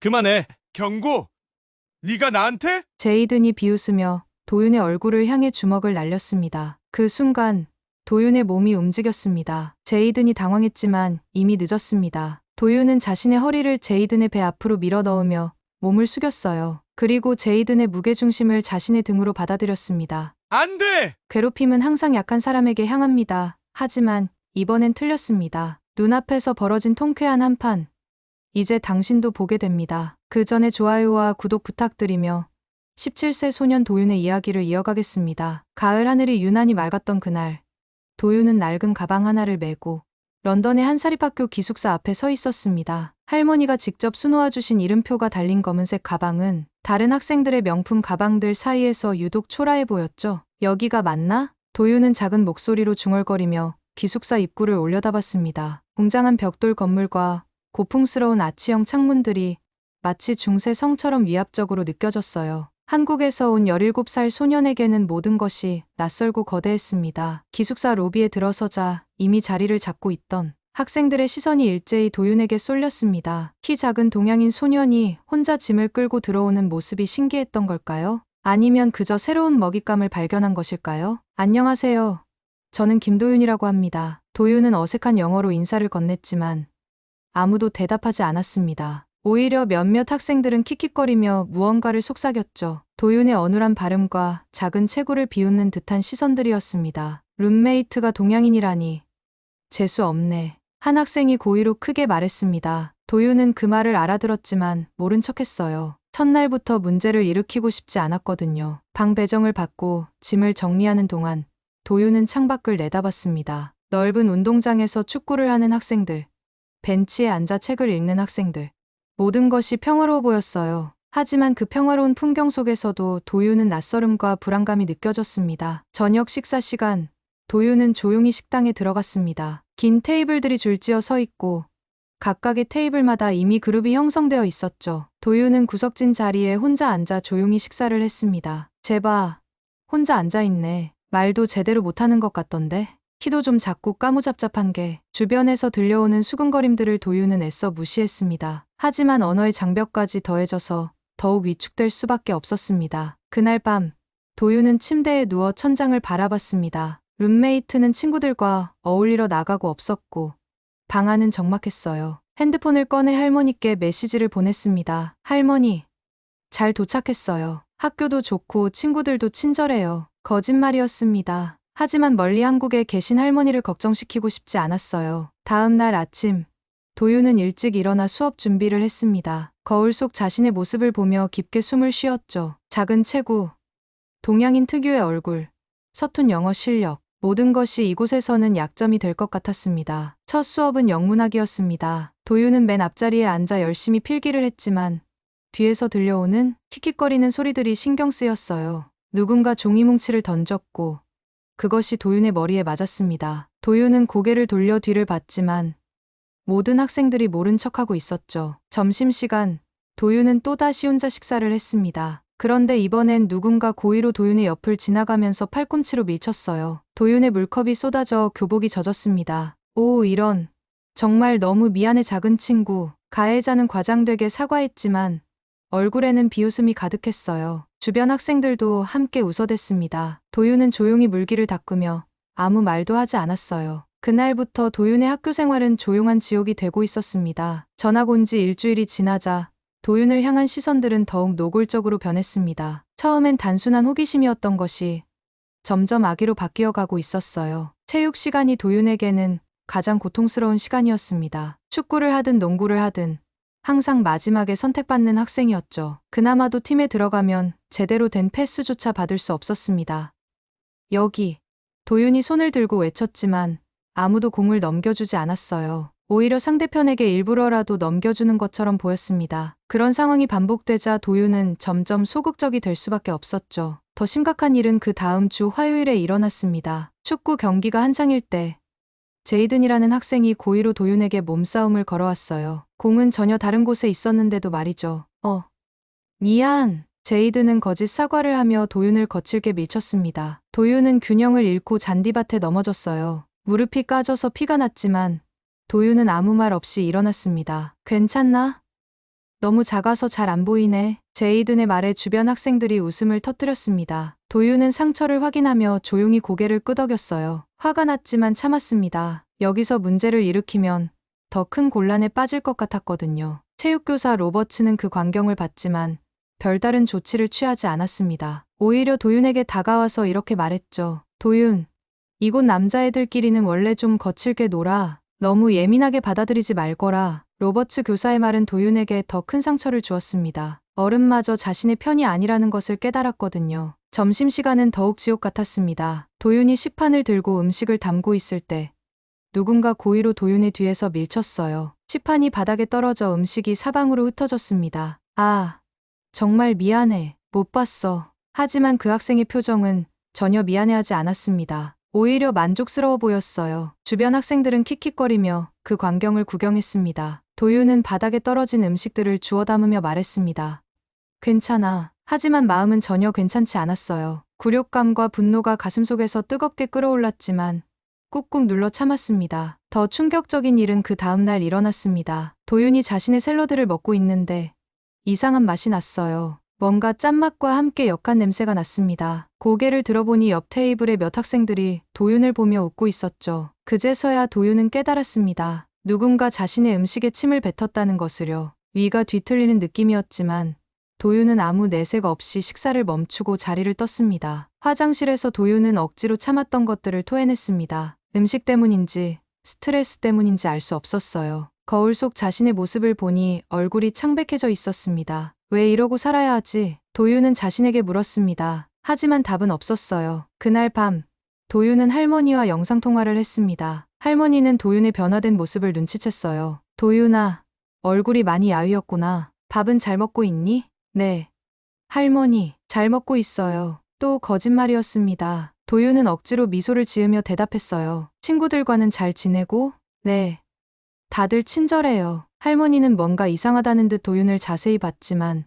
그만해. 경고! 네가 나한테? 제이든이 비웃으며 도윤의 얼굴을 향해 주먹을 날렸습니다. 그 순간 도윤의 몸이 움직였습니다. 제이든이 당황했지만 이미 늦었습니다. 도윤은 자신의 허리를 제이든의 배 앞으로 밀어 넣으며 몸을 숙였어요. 그리고 제이든의 무게중심을 자신의 등으로 받아들였습니다. 안 돼! 괴롭힘은 항상 약한 사람에게 향합니다. 하지만 이번엔 틀렸습니다. 눈앞에서 벌어진 통쾌한 한판. 이제 당신도 보게 됩니다. 그 전에 좋아요와 구독 부탁드리며 17세 소년 도윤의 이야기를 이어가겠습니다. 가을 하늘이 유난히 맑았던 그날, 도윤은 낡은 가방 하나를 메고 런던의 한 사립학교 기숙사 앞에 서 있었습니다. 할머니가 직접 수놓아 주신 이름표가 달린 검은색 가방은 다른 학생들의 명품 가방들 사이에서 유독 초라해 보였죠. 여기가 맞나? 도윤은 작은 목소리로 중얼거리며 기숙사 입구를 올려다봤습니다. 웅장한 벽돌 건물과 고풍스러운 아치형 창문들이 마치 중세 성처럼 위압적으로 느껴졌어요. 한국에서 온 17살 소년에게는 모든 것이 낯설고 거대했습니다. 기숙사 로비에 들어서자 이미 자리를 잡고 있던 학생들의 시선이 일제히 도윤에게 쏠렸습니다. 키 작은 동양인 소년이 혼자 짐을 끌고 들어오는 모습이 신기했던 걸까요? 아니면 그저 새로운 먹잇감을 발견한 것일까요? 안녕하세요. 저는 김도윤이라고 합니다. 도윤은 어색한 영어로 인사를 건넸지만 아무도 대답하지 않았습니다. 오히려 몇몇 학생들은 킥킥거리며 무언가를 속삭였죠. 도윤의 어눌한 발음과 작은 체구를 비웃는 듯한 시선들이었습니다. 룸메이트가 동양인이라니. 재수 없네. 한 학생이 고의로 크게 말했습니다. 도윤은 그 말을 알아들었지만 모른 척했어요. 첫날부터 문제를 일으키고 싶지 않았거든요. 방 배정을 받고 짐을 정리하는 동안 도윤은 창밖을 내다봤습니다. 넓은 운동장에서 축구를 하는 학생들, 벤치에 앉아 책을 읽는 학생들. 모든 것이 평화로워 보였어요. 하지만 그 평화로운 풍경 속에서도 도윤은 낯설음과 불안감이 느껴졌습니다. 저녁 식사 시간, 도윤은 조용히 식당에 들어갔습니다. 긴 테이블들이 줄지어 서 있고 각각의 테이블마다 이미 그룹이 형성되어 있었죠. 도윤은 구석진 자리에 혼자 앉아 조용히 식사를 했습니다. 제발, 혼자 앉아있네. 말도 제대로 못하는 것 같던데. 키도 좀 작고 까무잡잡한 게 주변에서 들려오는 수근거림들을 도윤은 애써 무시했습니다. 하지만 언어의 장벽까지 더해져서 더욱 위축될 수밖에 없었습니다. 그날 밤 도윤은 침대에 누워 천장을 바라봤습니다. 룸메이트는 친구들과 어울리러 나가고 없었고 방 안은 적막했어요. 핸드폰을 꺼내 할머니께 메시지를 보냈습니다. 할머니, 잘 도착했어요. 학교도 좋고 친구들도 친절해요. 거짓말이었습니다. 하지만 멀리 한국에 계신 할머니를 걱정시키고 싶지 않았어요. 다음 날 아침, 도윤은 일찍 일어나 수업 준비를 했습니다. 거울 속 자신의 모습을 보며 깊게 숨을 쉬었죠. 작은 체구, 동양인 특유의 얼굴, 서툰 영어 실력, 모든 것이 이곳에서는 약점이 될 것 같았습니다. 첫 수업은 영문학이었습니다. 도윤은 맨 앞자리에 앉아 열심히 필기를 했지만 뒤에서 들려오는 킥킥거리는 소리들이 신경 쓰였어요. 누군가 종이뭉치를 던졌고 그것이 도윤의 머리에 맞았습니다. 도윤은 고개를 돌려 뒤를 봤지만 모든 학생들이 모른 척하고 있었죠. 점심시간, 도윤은 또다시 혼자 식사를 했습니다. 그런데 이번엔 누군가 고의로 도윤의 옆을 지나가면서 팔꿈치로 밀쳤어요. 도윤의 물컵이 쏟아져 교복이 젖었습니다. 오, 이런. 정말 너무 미안해 작은 친구. 가해자는 과장되게 사과했지만 얼굴에는 비웃음이 가득했어요. 주변 학생들도 함께 웃어댔습니다. 도윤은 조용히 물기를 닦으며 아무 말도 하지 않았어요. 그날부터 도윤의 학교 생활은 조용한 지옥이 되고 있었습니다. 전학 온 지 일주일이 지나자 도윤을 향한 시선들은 더욱 노골적으로 변했습니다. 처음엔 단순한 호기심이었던 것이 점점 악의로 바뀌어 가고 있었어요. 체육 시간이 도윤에게는 가장 고통스러운 시간이었습니다. 축구를 하든 농구를 하든 항상 마지막에 선택받는 학생이었죠. 그나마도 팀에 들어가면 제대로 된 패스조차 받을 수 없었습니다. 여기. 도윤이 손을 들고 외쳤지만 아무도 공을 넘겨주지 않았어요. 오히려 상대편에게 일부러라도 넘겨주는 것처럼 보였습니다. 그런 상황이 반복되자 도윤은 점점 소극적이 될 수밖에 없었죠. 더 심각한 일은 그 다음 주 화요일에 일어났습니다. 축구 경기가 한창일 때 제이든이라는 학생이 고의로 도윤에게 몸싸움을 걸어왔어요. 공은 전혀 다른 곳에 있었는데도 말이죠. 미안. 제이든은 거짓 사과를 하며 도윤을 거칠게 밀쳤습니다. 도윤은 균형을 잃고 잔디밭에 넘어졌어요. 무릎이 까져서 피가 났지만 도윤은 아무 말 없이 일어났습니다. 괜찮나? 너무 작아서 잘 안 보이네. 제이든의 말에 주변 학생들이 웃음을 터뜨렸습니다. 도윤은 상처를 확인하며 조용히 고개를 끄덕였어요. 화가 났지만 참았습니다. 여기서 문제를 일으키면 더 큰 곤란에 빠질 것 같았거든요. 체육교사 로버츠는 그 광경을 봤지만 별다른 조치를 취하지 않았습니다. 오히려 도윤에게 다가와서 이렇게 말했죠. 도윤, 이곳 남자애들끼리는 원래 좀 거칠게 놀아. 너무 예민하게 받아들이지 말거라. 로버츠 교사의 말은 도윤에게 더 큰 상처를 주었습니다. 어른마저 자신의 편이 아니라는 것을 깨달았거든요. 점심시간은 더욱 지옥 같았습니다. 도윤이 식판을 들고 음식을 담고 있을 때 누군가 고의로 도윤의 뒤에서 밀쳤어요. 식판이 바닥에 떨어져 음식이 사방으로 흩어졌습니다. 아, 정말 미안해. 못 봤어. 하지만 그 학생의 표정은 전혀 미안해하지 않았습니다. 오히려 만족스러워 보였어요. 주변 학생들은 킥킥거리며 그 광경을 구경했습니다. 도윤은 바닥에 떨어진 음식들을 주워 담으며 말했습니다. 괜찮아. 하지만 마음은 전혀 괜찮지 않았어요. 굴욕감과 분노가 가슴속에서 뜨겁게 끓어올랐지만 꾹꾹 눌러 참았습니다. 더 충격적인 일은 그 다음날 일어났습니다. 도윤이 자신의 샐러드를 먹고 있는데 이상한 맛이 났어요. 뭔가 짠맛과 함께 역한 냄새가 났습니다. 고개를 들어보니 옆 테이블의 몇 학생들이 도윤을 보며 웃고 있었죠. 그제서야 도윤은 깨달았습니다. 누군가 자신의 음식에 침을 뱉었다는 것을요. 위가 뒤틀리는 느낌이었지만 도윤은 아무 내색 없이 식사를 멈추고 자리를 떴습니다. 화장실에서 도윤은 억지로 참았던 것들을 토해냈습니다. 음식 때문인지 스트레스 때문인지 알 수 없었어요. 거울 속 자신의 모습을 보니 얼굴이 창백해져 있었습니다. 왜 이러고 살아야 하지? 도윤은 자신에게 물었습니다. 하지만 답은 없었어요. 그날 밤, 도윤은 할머니와 영상통화를 했습니다. 할머니는 도윤의 변화된 모습을 눈치챘어요. 도윤아, 얼굴이 많이 야위었구나. 밥은 잘 먹고 있니? 네. 할머니, 잘 먹고 있어요. 또 거짓말이었습니다. 도윤은 억지로 미소를 지으며 대답했어요. 친구들과는 잘 지내고? 네. 다들 친절해요. 할머니는 뭔가 이상하다는 듯 도윤을 자세히 봤지만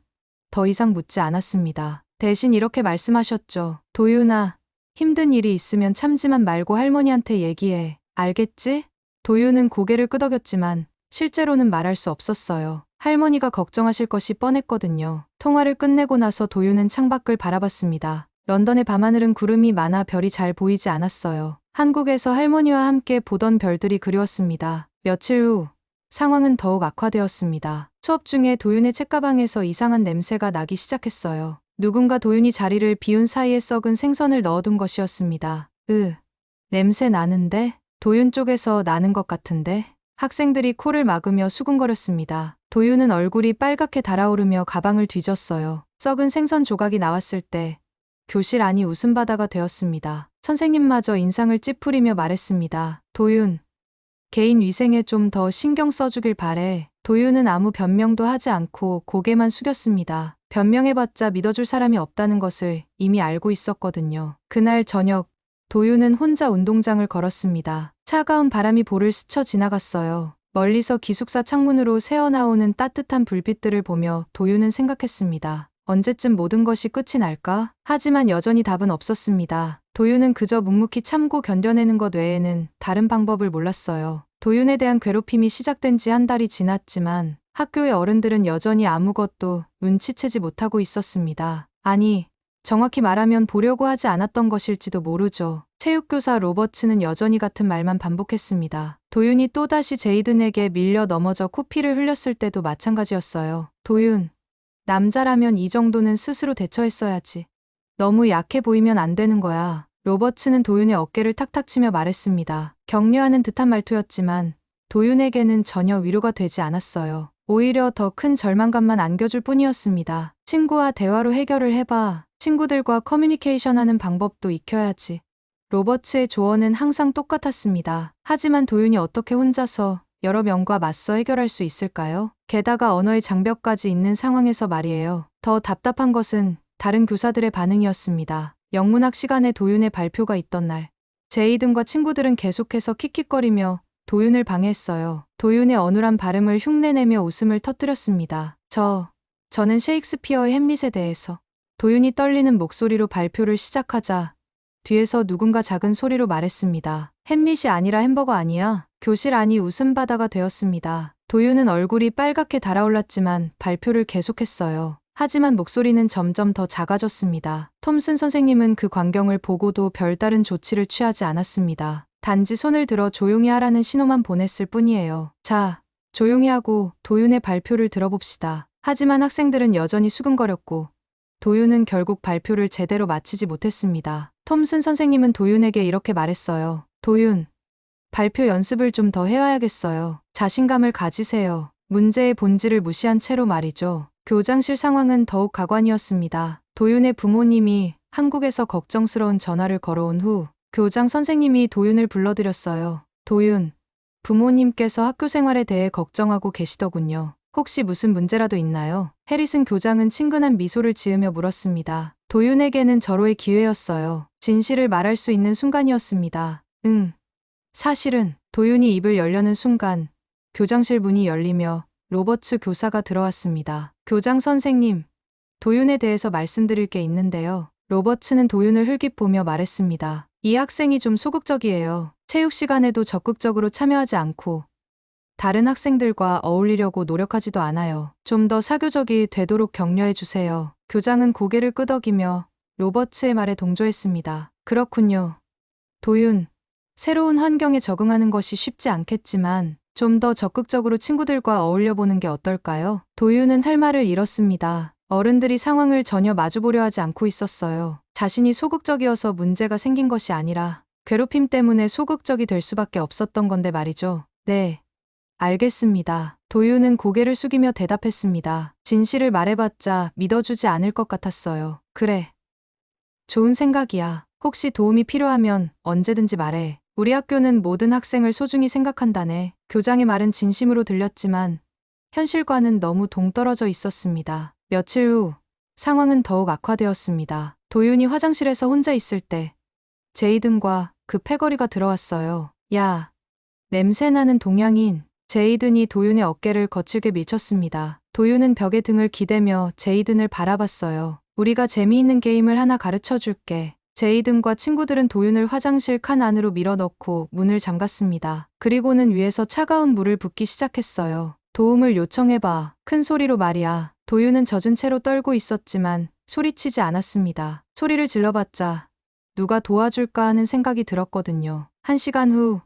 더 이상 묻지 않았습니다. 대신 이렇게 말씀하셨죠. 도윤아, 힘든 일이 있으면 참지만 말고 할머니한테 얘기해. 알겠지? 도윤은 고개를 끄덕였지만 실제로는 말할 수 없었어요. 할머니가 걱정하실 것이 뻔했거든요. 통화를 끝내고 나서 도윤은 창밖을 바라봤습니다. 런던의 밤하늘은 구름이 많아 별이 잘 보이지 않았어요. 한국에서 할머니와 함께 보던 별들이 그리웠습니다. 며칠 후 상황은 더욱 악화되었습니다. 수업 중에 도윤의 책가방에서 이상한 냄새가 나기 시작했어요. 누군가 도윤이 자리를 비운 사이에 썩은 생선을 넣어둔 것이었습니다. 냄새 나는데? 도윤 쪽에서 나는 것 같은데? 학생들이 코를 막으며 수군거렸습니다. 도윤은 얼굴이 빨갛게 달아오르며 가방을 뒤졌어요. 썩은 생선 조각이 나왔을 때 교실 안이 웃음바다가 되었습니다. 선생님마저 인상을 찌푸리며 말했습니다. 도윤, 개인 위생에 좀 더 신경 써주길 바래. 도윤은 아무 변명도 하지 않고 고개만 숙였습니다. 변명해봤자 믿어줄 사람이 없다는 것을 이미 알고 있었거든요. 그날 저녁, 도윤은 혼자 운동장을 걸었습니다. 차가운 바람이 볼을 스쳐 지나갔어요. 멀리서 기숙사 창문으로 새어나오는 따뜻한 불빛들을 보며 도윤은 생각했습니다. 언제쯤 모든 것이 끝이 날까? 하지만 여전히 답은 없었습니다. 도윤은 그저 묵묵히 참고 견뎌내는 것 외에는 다른 방법을 몰랐어요. 도윤에 대한 괴롭힘이 시작된 지 한 달이 지났지만 학교의 어른들은 여전히 아무것도 눈치채지 못하고 있었습니다. 아니, 정확히 말하면 보려고 하지 않았던 것일지도 모르죠. 체육교사 로버츠는 여전히 같은 말만 반복했습니다. 도윤이 또다시 제이든에게 밀려 넘어져 코피를 흘렸을 때도 마찬가지였어요. 도윤, 남자라면 이 정도는 스스로 대처했어야지. 너무 약해 보이면 안 되는 거야. 로버츠는 도윤의 어깨를 탁탁 치며 말했습니다. 격려하는 듯한 말투였지만 도윤에게는 전혀 위로가 되지 않았어요. 오히려 더 큰 절망감만 안겨줄 뿐이었습니다. 친구와 대화로 해결을 해봐. 친구들과 커뮤니케이션하는 방법도 익혀야지. 로버츠의 조언은 항상 똑같았습니다. 하지만 도윤이 어떻게 혼자서 여러 명과 맞서 해결할 수 있을까요? 게다가 언어의 장벽까지 있는 상황에서 말이에요. 더 답답한 것은 다른 교사들의 반응이었습니다. 영문학 시간에 도윤의 발표가 있던 날, 제이든과 친구들은 계속해서 킥킥거리며 도윤을 방해했어요. 도윤의 어눌한 발음을 흉내내며 웃음을 터뜨렸습니다. 저는 셰익스피어의 햄릿에 대해서. 도윤이 떨리는 목소리로 발표를 시작하자 뒤에서 누군가 작은 소리로 말했습니다. 햄릿이 아니라 햄버거 아니야? 교실 안이 웃음바다가 되었습니다. 도윤은 얼굴이 빨갛게 달아올랐지만 발표를 계속했어요. 하지만 목소리는 점점 더 작아졌습니다. 톰슨 선생님은 그 광경을 보고도 별다른 조치를 취하지 않았습니다. 단지 손을 들어 조용히 하라는 신호만 보냈을 뿐이에요. 자, 조용히 하고 도윤의 발표를 들어봅시다. 하지만 학생들은 여전히 수근거렸고 도윤은 결국 발표를 제대로 마치지 못했습니다. 톰슨 선생님은 도윤에게 이렇게 말했어요. 도윤, 발표 연습을 좀 더 해와야겠어요. 자신감을 가지세요. 문제의 본질을 무시한 채로 말이죠. 교장실 상황은 더욱 가관이었습니다. 도윤의 부모님이 한국에서 걱정스러운 전화를 걸어온 후 교장 선생님이 도윤을 불러들였어요. 도윤, 부모님께서 학교 생활에 대해 걱정하고 계시더군요. 혹시 무슨 문제라도 있나요? 해리슨 교장은 친근한 미소를 지으며 물었습니다. 도윤에게는 절호의 기회였어요. 진실을 말할 수 있는 순간이었습니다. 사실은 도윤이 입을 열려는 순간 교장실 문이 열리며 로버츠 교사가 들어왔습니다. 교장 선생님, 도윤에 대해서 말씀드릴 게 있는데요. 로버츠는 도윤을 흘낏 보며 말했습니다. 이 학생이 좀 소극적이에요. 체육 시간에도 적극적으로 참여하지 않고 다른 학생들과 어울리려고 노력하지도 않아요. 좀 더 사교적이 되도록 격려해 주세요. 교장은 고개를 끄덕이며 로버츠의 말에 동조했습니다. 그렇군요. 도윤, 새로운 환경에 적응하는 것이 쉽지 않겠지만 좀 더 적극적으로 친구들과 어울려보는 게 어떨까요? 도윤은 할 말을 잃었습니다. 어른들이 상황을 전혀 마주보려 하지 않고 있었어요. 자신이 소극적이어서 문제가 생긴 것이 아니라 괴롭힘 때문에 소극적이 될 수밖에 없었던 건데 말이죠. 네, 알겠습니다. 도윤은 고개를 숙이며 대답했습니다. 진실을 말해봤자 믿어주지 않을 것 같았어요. 그래. 좋은 생각이야. 혹시 도움이 필요하면 언제든지 말해. 우리 학교는 모든 학생을 소중히 생각한다네. 교장의 말은 진심으로 들렸지만 현실과는 너무 동떨어져 있었습니다. 며칠 후 상황은 더욱 악화되었습니다. 도윤이 화장실에서 혼자 있을 때 제이든과 그 패거리가 들어왔어요. 야, 냄새나는 동양인. 제이든이 도윤의 어깨를 거칠게 밀쳤습니다. 도윤은 벽에 등을 기대며 제이든을 바라봤어요. 우리가 재미있는 게임을 하나 가르쳐 줄게. 제이든과 친구들은 도윤을 화장실 칸 안으로 밀어넣고 문을 잠갔습니다. 그리고는 위에서 차가운 물을 붓기 시작했어요. 도움을 요청해봐. 큰 소리로 말이야. 도윤은 젖은 채로 떨고 있었지만 소리치지 않았습니다. 소리를 질러봤자 누가 도와줄까 하는 생각이 들었거든요. 1시간 후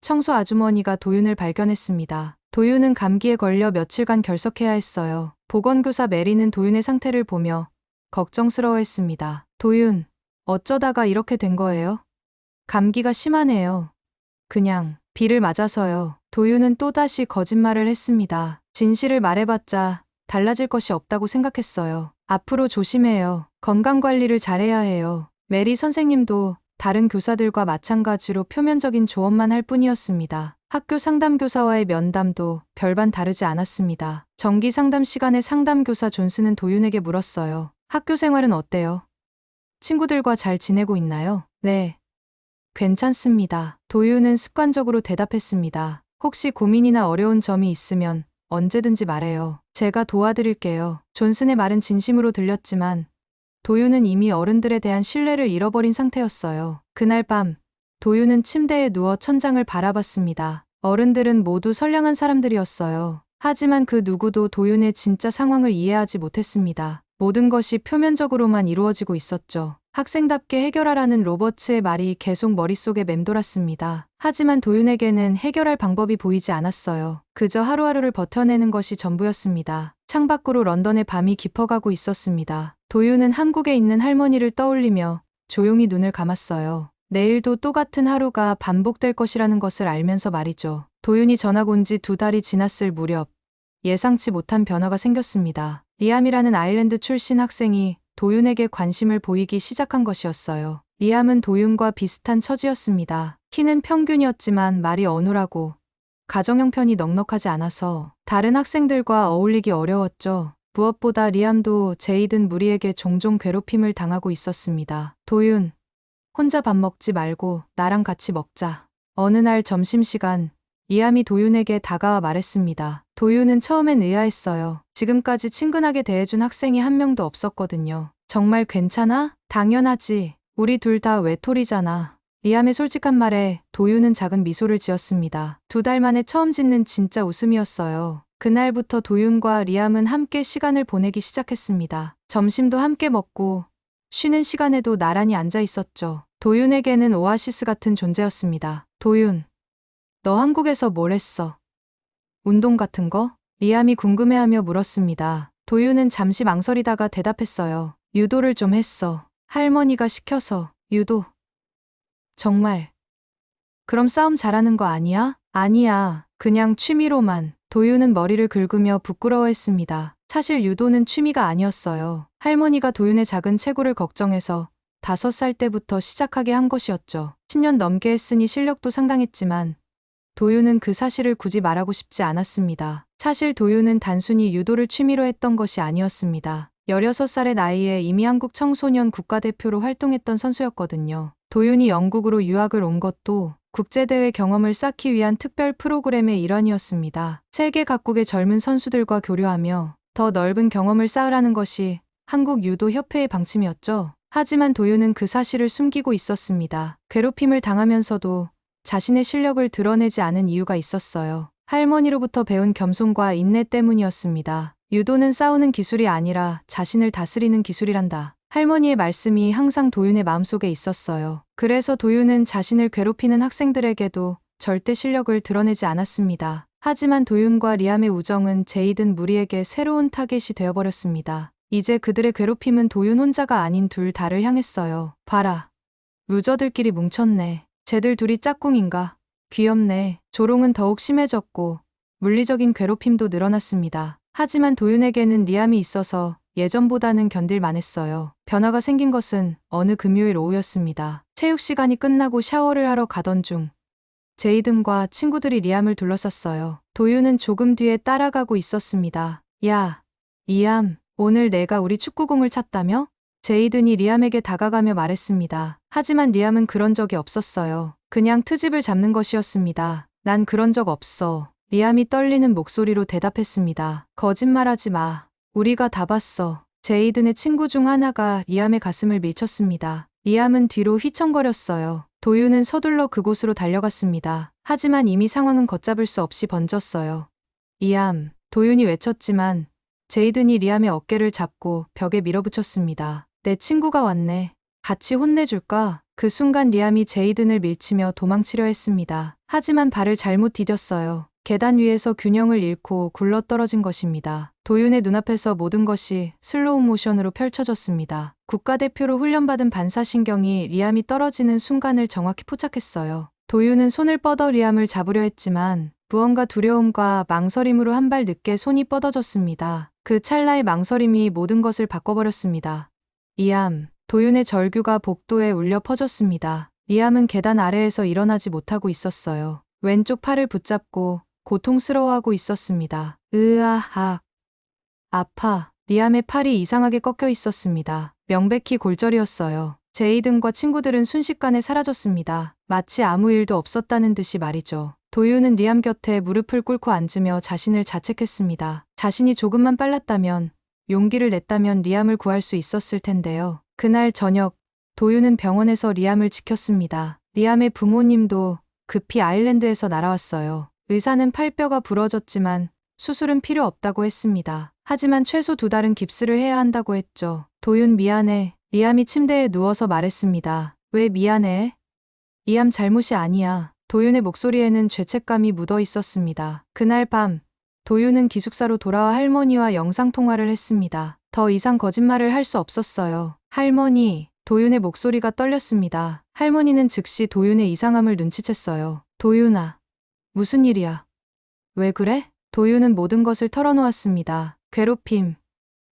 청소 아주머니가 도윤을 발견했습니다. 도윤은 감기에 걸려 며칠간 결석해야 했어요. 보건교사 메리는 도윤의 상태를 보며 걱정스러워했습니다. 도윤, 어쩌다가 이렇게 된 거예요? 감기가 심하네요. 그냥 비를 맞아서요. 도윤은 또다시 거짓말을 했습니다. 진실을 말해봤자 달라질 것이 없다고 생각했어요. 앞으로 조심해요. 건강관리를 잘해야 해요. 메리 선생님도 다른 교사들과 마찬가지로 표면적인 조언만 할 뿐이었습니다. 학교 상담교사와의 면담도 별반 다르지 않았습니다. 정기 상담 시간에 상담교사 존스는 도윤에게 물었어요. 학교 생활은 어때요? 친구들과 잘 지내고 있나요? 네, 괜찮습니다. 도윤은 습관적으로 대답했습니다. 혹시 고민이나 어려운 점이 있으면 언제든지 말해요. 제가 도와드릴게요. 존슨의 말은 진심으로 들렸지만 도윤은 이미 어른들에 대한 신뢰를 잃어버린 상태였어요. 그날 밤 도윤은 침대에 누워 천장을 바라봤습니다. 어른들은 모두 선량한 사람들이었어요. 하지만 그 누구도 도윤의 진짜 상황을 이해하지 못했습니다. 모든 것이 표면적으로만 이루어지고 있었죠. 학생답게 해결하라는 로버츠의 말이 계속 머릿속에 맴돌았습니다. 하지만 도윤에게는 해결할 방법이 보이지 않았어요. 그저 하루하루를 버텨내는 것이 전부였습니다. 창밖으로 런던의 밤이 깊어가고 있었습니다. 도윤은 한국에 있는 할머니를 떠올리며 조용히 눈을 감았어요. 내일도 똑같은 하루가 반복될 것이라는 것을 알면서 말이죠. 도윤이 전학 온 지 2달이 지났을 무렵 예상치 못한 변화가 생겼습니다. 리암이라는 아일랜드 출신 학생이 도윤에게 관심을 보이기 시작한 것이었어요. 리암은 도윤과 비슷한 처지였습니다. 키는 평균이었지만 말이 어눌하고 가정 형편이 넉넉하지 않아서 다른 학생들과 어울리기 어려웠죠. 무엇보다 리암도 제이든 무리에게 종종 괴롭힘을 당하고 있었습니다. 도윤, 혼자 밥 먹지 말고 나랑 같이 먹자. 어느 날 점심시간 리암이 도윤에게 다가와 말했습니다. 도윤은 처음엔 의아했어요. 지금까지 친근하게 대해준 학생이 한 명도 없었거든요. 정말 괜찮아? 당연하지. 우리 둘 다 외톨이잖아. 리암의 솔직한 말에 도윤은 작은 미소를 지었습니다. 2달 만에 처음 짓는 진짜 웃음이었어요. 그날부터 도윤과 리암은 함께 시간을 보내기 시작했습니다. 점심도 함께 먹고 쉬는 시간에도 나란히 앉아 있었죠. 도윤에게는 오아시스 같은 존재였습니다. 도윤, 너 한국에서 뭘 했어? 운동 같은 거? 리암이 궁금해하며 물었습니다. 도윤은 잠시 망설이다가 대답했어요. 유도를 좀 했어. 할머니가 시켜서. 유도. 정말. 그럼 싸움 잘하는 거 아니야? 아니야. 그냥 취미로만. 도윤은 머리를 긁으며 부끄러워했습니다. 사실 유도는 취미가 아니었어요. 할머니가 도윤의 작은 체구를 걱정해서 5살 때부터 시작하게 한 것이었죠. 10년 넘게 했으니 실력도 상당했지만 도윤은 그 사실을 굳이 말하고 싶지 않았습니다. 사실 도윤은 단순히 유도를 취미로 했던 것이 아니었습니다. 16살의 나이에 이미 한국 청소년 국가대표로 활동했던 선수였거든요. 도윤이 영국으로 유학을 온 것도 국제대회 경험을 쌓기 위한 특별 프로그램의 일환이었습니다. 세계 각국의 젊은 선수들과 교류하며 더 넓은 경험을 쌓으라는 것이 한국 유도 협회의 방침이었죠. 하지만 도윤은 그 사실을 숨기고 있었습니다. 괴롭힘을 당하면서도 자신의 실력을 드러내지 않은 이유가 있었어요. 할머니로부터 배운 겸손과 인내 때문이었습니다. 유도는 싸우는 기술이 아니라 자신을 다스리는 기술이란다. 할머니의 말씀이 항상 도윤의 마음속에 있었어요. 그래서 도윤은 자신을 괴롭히는 학생들에게도 절대 실력을 드러내지 않았습니다. 하지만 도윤과 리암의 우정은 제이든 무리에게 새로운 타겟이 되어버렸습니다. 이제 그들의 괴롭힘은 도윤 혼자가 아닌 둘 다를 향했어요. 봐라. 루저들끼리 뭉쳤네. 쟤들 둘이 짝꿍인가? 귀엽네. 조롱은 더욱 심해졌고 물리적인 괴롭힘도 늘어났습니다. 하지만 도윤에게는 리암이 있어서 예전보다는 견딜만 했어요. 변화가 생긴 것은 어느 금요일 오후였습니다. 체육 시간이 끝나고 샤워를 하러 가던 중 제이든과 친구들이 리암을 둘러쌌어요. 도윤은 조금 뒤에 따라가고 있었습니다. 야, 리암, 오늘 내가 우리 축구공을 찼다며? 제이든이 리암에게 다가가며 말했습니다. 하지만 리암은 그런 적이 없었어요. 그냥 트집을 잡는 것이었습니다. 난 그런 적 없어. 리암이 떨리는 목소리로 대답했습니다. 거짓말하지 마. 우리가 다 봤어. 제이든의 친구 중 하나가 리암의 가슴을 밀쳤습니다. 리암은 뒤로 휘청거렸어요. 도윤은 서둘러 그곳으로 달려갔습니다. 하지만 이미 상황은 걷잡을 수 없이 번졌어요. 리암, 도윤이 외쳤지만 제이든이 리암의 어깨를 잡고 벽에 밀어붙였습니다. 내 친구가 왔네. 같이 혼내줄까? 그 순간 리암이 제이든을 밀치며 도망치려 했습니다. 하지만 발을 잘못 디뎠어요. 계단 위에서 균형을 잃고 굴러떨어진 것입니다. 도윤의 눈앞에서 모든 것이 슬로우 모션으로 펼쳐졌습니다. 국가대표로 훈련받은 반사신경이 리암이 떨어지는 순간을 정확히 포착했어요. 도윤은 손을 뻗어 리암을 잡으려 했지만 무언가 두려움과 망설임으로 한 발 늦게 손이 뻗어졌습니다. 그 찰나의 망설임이 모든 것을 바꿔버렸습니다. 리암, 도윤의 절규가 복도에 울려 퍼졌습니다. 리암은 계단 아래에서 일어나지 못하고 있었어요. 왼쪽 팔을 붙잡고 고통스러워하고 있었습니다. 으아악. 아파. 리암의 팔이 이상하게 꺾여 있었습니다. 명백히 골절이었어요. 제이든과 친구들은 순식간에 사라졌습니다. 마치 아무 일도 없었다는 듯이 말이죠. 도윤은 리암 곁에 무릎을 꿇고 앉으며 자신을 자책했습니다. 자신이 조금만 빨랐다면, 용기를 냈다면 리암을 구할 수 있었을 텐데요. 그날 저녁, 도윤은 병원에서 리암을 지켰습니다. 리암의 부모님도 급히 아일랜드에서 날아왔어요. 의사는 팔뼈가 부러졌지만 수술은 필요 없다고 했습니다. 하지만 최소 2달은 깁스를 해야 한다고 했죠. 도윤 미안해. 리암이 침대에 누워서 말했습니다. 왜 미안해? 리암 잘못이 아니야. 도윤의 목소리에는 죄책감이 묻어 있었습니다. 그날 밤, 도윤은 기숙사로 돌아와 할머니와 영상통화를 했습니다. 더 이상 거짓말을 할 수 없었어요. 할머니, 도윤의 목소리가 떨렸습니다. 할머니는 즉시 도윤의 이상함을 눈치챘어요. 도윤아, 무슨 일이야? 왜 그래? 도윤은 모든 것을 털어놓았습니다. 괴롭힘,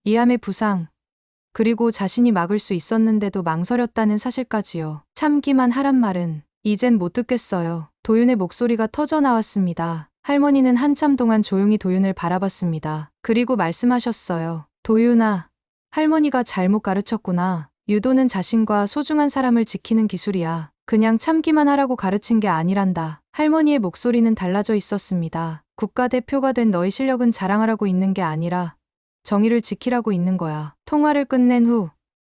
리암의 부상, 그리고 자신이 막을 수 있었는데도 망설였다는 사실까지요. 참기만 하란 말은 이젠 못 듣겠어요. 도윤의 목소리가 터져 나왔습니다. 할머니는 한참 동안 조용히 도윤을 바라봤습니다. 그리고 말씀하셨어요. 도윤아, 할머니가 잘못 가르쳤구나. 유도는 자신과 소중한 사람을 지키는 기술이야. 그냥 참기만 하라고 가르친 게 아니란다. 할머니의 목소리는 달라져 있었습니다. 국가대표가 된 너의 실력은 자랑하라고 있는 게 아니라 정의를 지키라고 있는 거야. 통화를 끝낸 후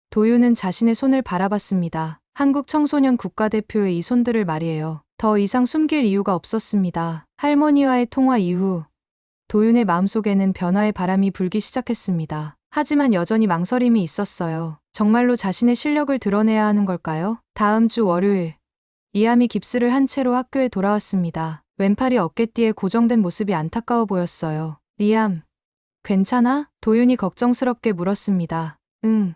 도윤은 자신의 손을 바라봤습니다. 한국 청소년 국가대표의 이 손들을 말이에요. 더 이상 숨길 이유가 없었습니다. 할머니와의 통화 이후 도윤의 마음속에는 변화의 바람이 불기 시작했습니다. 하지만 여전히 망설임이 있었어요. 정말로 자신의 실력을 드러내야 하는 걸까요? 다음 주 월요일, 리암이 깁스를 한 채로 학교에 돌아왔습니다. 왼팔이 어깨띠에 고정된 모습이 안타까워 보였어요. 리암, 괜찮아? 도윤이 걱정스럽게 물었습니다. 응,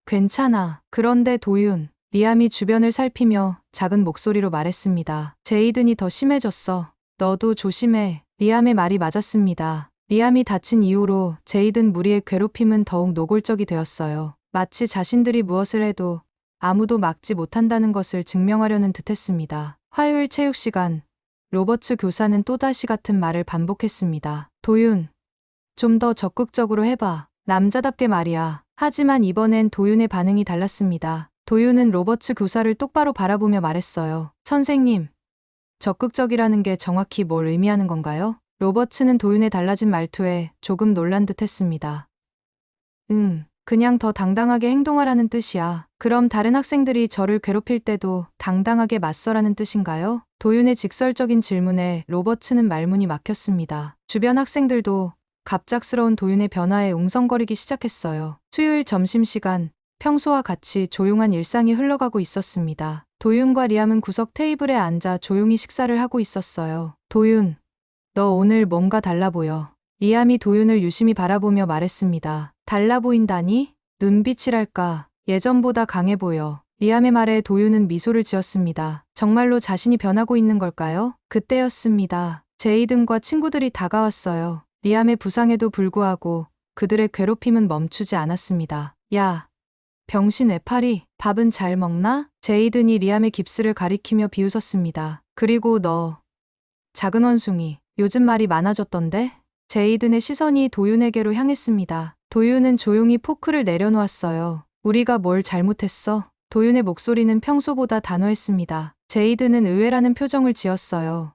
괜찮아. 그런데 도윤, 리암이 주변을 살피며 작은 목소리로 말했습니다. 제이든이 더 심해졌어. 너도 조심해. 리암의 말이 맞았습니다. 리암이 다친 이후로 제이든 무리의 괴롭힘은 더욱 노골적이 되었어요. 마치 자신들이 무엇을 해도 아무도 막지 못한다는 것을 증명하려는 듯했습니다. 화요일 체육 시간, 로버츠 교사는 또다시 같은 말을 반복했습니다. 도윤, 좀 더 적극적으로 해봐. 남자답게 말이야. 하지만 이번엔 도윤의 반응이 달랐습니다. 도윤은 로버츠 교사를 똑바로 바라보며 말했어요. 선생님, 적극적이라는 게 정확히 뭘 의미하는 건가요? 로버츠는 도윤의 달라진 말투에 조금 놀란 듯 했습니다. 그냥 더 당당하게 행동하라는 뜻이야. 그럼 다른 학생들이 저를 괴롭힐 때도 당당하게 맞서라는 뜻인가요? 도윤의 직설적인 질문에 로버츠는 말문이 막혔습니다. 주변 학생들도 갑작스러운 도윤의 변화에 웅성거리기 시작했어요. 수요일 점심시간, 평소와 같이 조용한 일상이 흘러가고 있었습니다. 도윤과 리암은 구석 테이블에 앉아 조용히 식사를 하고 있었어요. 도윤, 너 오늘 뭔가 달라 보여. 리암이 도윤을 유심히 바라보며 말했습니다. 달라 보인다니? 눈빛이랄까, 예전보다 강해 보여. 리암의 말에 도윤은 미소를 지었습니다. 정말로 자신이 변하고 있는 걸까요? 그때였습니다. 제이든과 친구들이 다가왔어요. 리암의 부상에도 불구하고 그들의 괴롭힘은 멈추지 않았습니다. 야, 병신 외파리, 밥은 잘 먹나? 제이든이 리암의 깁스를 가리키며 비웃었습니다. 그리고 너, 작은 원숭이, 요즘 말이 많아졌던데? 제이든의 시선이 도윤에게로 향했습니다. 도윤은 조용히 포크를 내려놓았어요. 우리가 뭘 잘못했어? 도윤의 목소리는 평소보다 단호했습니다. 제이든은 의외라는 표정을 지었어요.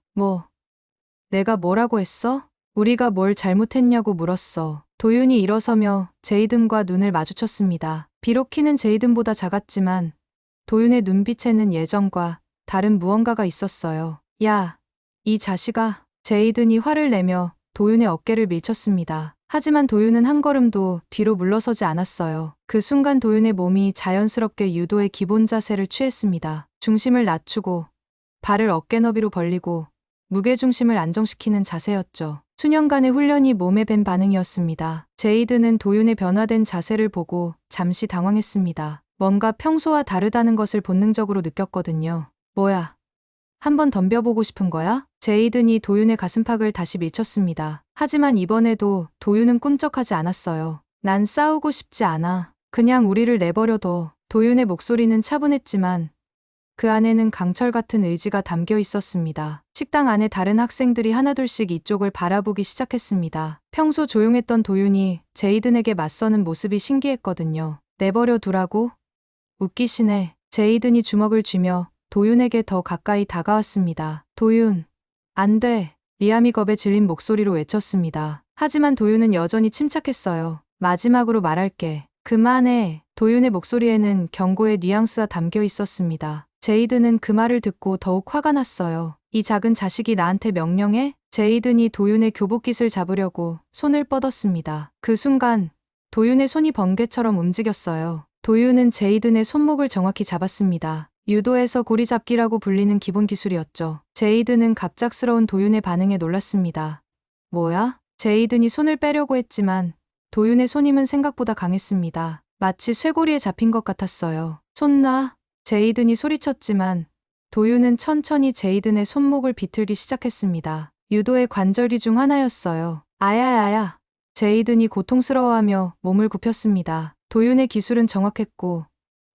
내가 뭐라고 했어? 우리가 뭘 잘못했냐고 물었어. 도윤이 일어서며 제이든과 눈을 마주쳤습니다. 비록 키는 제이든보다 작았지만 도윤의 눈빛에는 예전과 다른 무언가가 있었어요. 야, 이 자식아. 제이든이 화를 내며 도윤의 어깨를 밀쳤습니다. 하지만 도윤은 한 걸음도 뒤로 물러서지 않았어요. 그 순간 도윤의 몸이 자연스럽게 유도의 기본 자세를 취했습니다. 중심을 낮추고 발을 어깨 너비로 벌리고 무게중심을 안정시키는 자세였죠. 수년간의 훈련이 몸에 밴 반응이었습니다. 제이든은 도윤의 변화된 자세를 보고 잠시 당황했습니다. 뭔가 평소와 다르다는 것을 본능적으로 느꼈거든요. 뭐야? 한번 덤벼보고 싶은 거야? 제이든이 도윤의 가슴팍을 다시 밀쳤습니다. 하지만 이번에도 도윤은 꿈쩍하지 않았어요. 난 싸우고 싶지 않아. 그냥 우리를 내버려둬. 도윤의 목소리는 차분했지만 그 안에는 강철 같은 의지가 담겨 있었습니다. 식당 안에 다른 학생들이 하나둘씩 이쪽을 바라보기 시작했습니다. 평소 조용했던 도윤이 제이든에게 맞서는 모습이 신기했거든요. 내버려 두라고? 웃기시네. 제이든이 주먹을 쥐며 도윤에게 더 가까이 다가왔습니다. 도윤, 안 돼. 리암이 겁에 질린 목소리로 외쳤습니다. 하지만 도윤은 여전히 침착했어요. 마지막으로 말할게. 그만해. 도윤의 목소리에는 경고의 뉘앙스가 담겨 있었습니다. 제이든은 그 말을 듣고 더욱 화가 났어요. 이 작은 자식이 나한테 명령해? 제이든이 도윤의 교복깃을 잡으려고 손을 뻗었습니다. 그 순간 도윤의 손이 번개처럼 움직였어요. 도윤은 제이든의 손목을 정확히 잡았습니다. 유도에서 고리잡기라고 불리는 기본 기술이었죠. 제이든은 갑작스러운 도윤의 반응에 놀랐습니다. 뭐야? 제이든이 손을 빼려고 했지만 도윤의 손힘은 생각보다 강했습니다. 마치 쇠고리에 잡힌 것 같았어요. 손 놔. 제이든이 소리쳤지만 도윤은 천천히 제이든의 손목을 비틀기 시작했습니다. 유도의 관절기 중 하나였어요. 아야야야. 제이든이 고통스러워하며 몸을 굽혔습니다. 도윤의 기술은 정확했고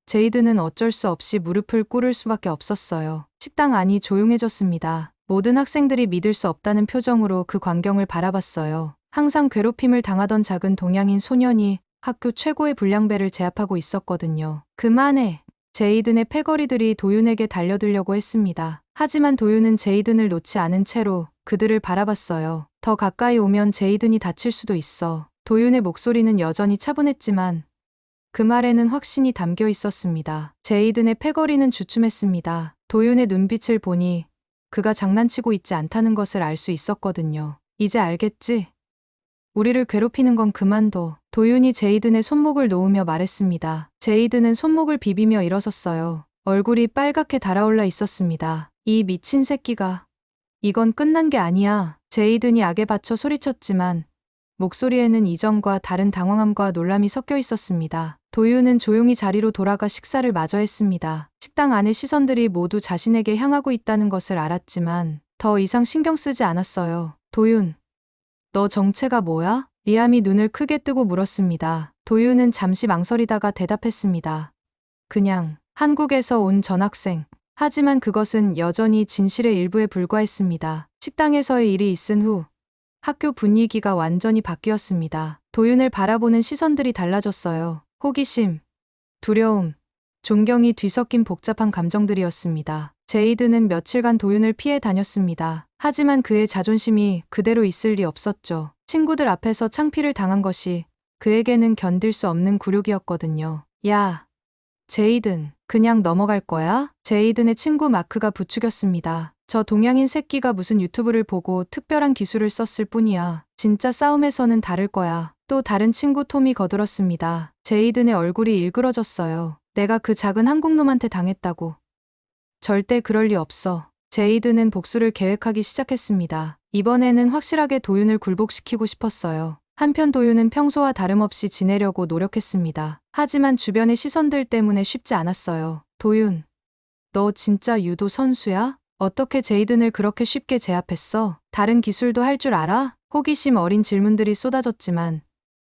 제이든은 어쩔 수 없이 무릎을 꿇을 수밖에 없었어요. 식당 안이 조용해졌습니다. 모든 학생들이 믿을 수 없다는 표정으로 그 광경을 바라봤어요. 항상 괴롭힘을 당하던 작은 동양인 소년이 학교 최고의 불량배를 제압하고 있었거든요. 그만해. 제이든의 패거리들이 도윤에게 달려들려고 했습니다. 하지만 도윤은 제이든을 놓지 않은 채로 그들을 바라봤어요. 더 가까이 오면 제이든이 다칠 수도 있어. 도윤의 목소리는 여전히 차분했지만 그 말에는 확신이 담겨 있었습니다. 제이든의 패거리는 주춤했습니다. 도윤의 눈빛을 보니 그가 장난치고 있지 않다는 것을 알 수 있었거든요. 이제 알겠지? 우리를 괴롭히는 건 그만둬. 도윤이 제이든의 손목을 놓으며 말했습니다. 제이든은 손목을 비비며 일어섰어요. 얼굴이 빨갛게 달아올라 있었습니다. 이 미친 새끼가. 이건 끝난 게 아니야. 제이든이 악에 받쳐 소리쳤지만 목소리에는 이전과 다른 당황함과 놀람이 섞여 있었습니다. 도윤은 조용히 자리로 돌아가 식사를 마저 했습니다. 식당 안의 시선들이 모두 자신에게 향하고 있다는 것을 알았지만 더 이상 신경 쓰지 않았어요. 도윤, 너 정체가 뭐야? 리암이 눈을 크게 뜨고 물었습니다. 도윤은 잠시 망설이다가 대답했습니다. 그냥 한국에서 온 전학생. 하지만 그것은 여전히 진실의 일부에 불과했습니다. 식당에서의 일이 있은 후 학교 분위기가 완전히 바뀌었습니다. 도윤을 바라보는 시선들이 달라졌어요. 호기심, 두려움, 존경이 뒤섞인 복잡한 감정들이었습니다. 제이드는 며칠간 도윤을 피해 다녔습니다. 하지만 그의 자존심이 그대로 있을 리 없었죠. 친구들 앞에서 창피를 당한 것이 그에게는 견딜 수 없는 굴욕이었거든요. 야, 제이든, 그냥 넘어갈 거야? 제이든의 친구 마크가 부추겼습니다. 저 동양인 새끼가 무슨 유튜브를 보고 특별한 기술을 썼을 뿐이야. 진짜 싸움에서는 다를 거야. 또 다른 친구 톰이 거들었습니다. 제이든의 얼굴이 일그러졌어요. 내가 그 작은 한국놈한테 당했다고. 절대 그럴 리 없어. 제이든은 복수를 계획하기 시작했습니다. 이번에는 확실하게 도윤을 굴복시키고 싶었어요. 한편 도윤은 평소와 다름없이 지내려고 노력했습니다. 하지만 주변의 시선들 때문에 쉽지 않았어요. 도윤, 너 진짜 유도 선수야? 어떻게 제이든을 그렇게 쉽게 제압했어? 다른 기술도 할 줄 알아? 호기심 어린 질문들이 쏟아졌지만